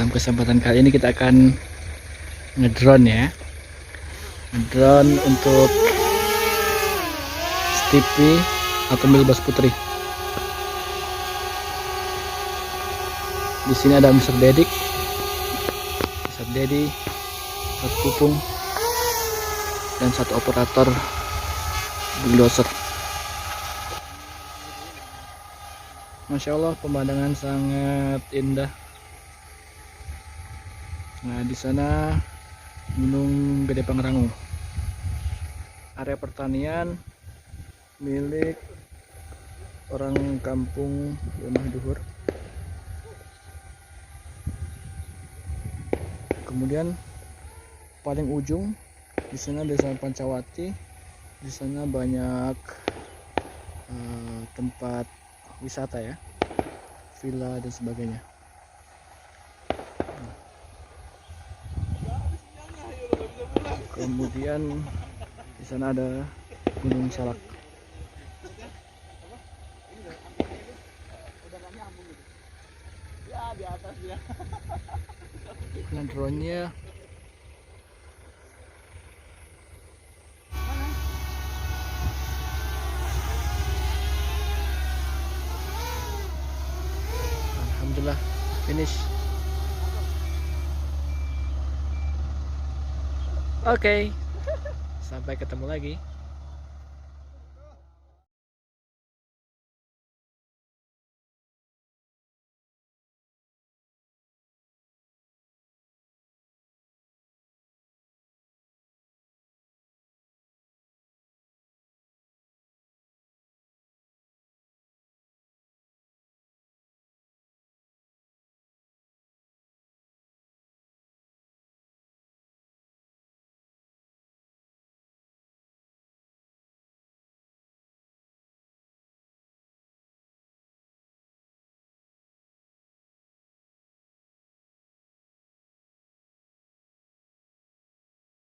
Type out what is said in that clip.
Dalam kesempatan kali ini kita akan ngedrone ya. Ngedrone untuk Stipi atau Milbas Putri. Di sini ada Mr. Dedik, Mr. Dedi, satu pupung, dan satu operator bulldozer. Masya Allah, pemandangan sangat indah. Nah, di sana Gunung Gede Pangrango, area pertanian milik orang kampung Lemah Duhur. Kemudian paling ujung di sana Desa Pancawati. Di sana banyak tempat wisata ya, villa dan sebagainya. Kemudian di sana ada Gunung Salak. Di atas dia. Nah, drone-nya alhamdulillah finish. Oke, sampai ketemu lagi.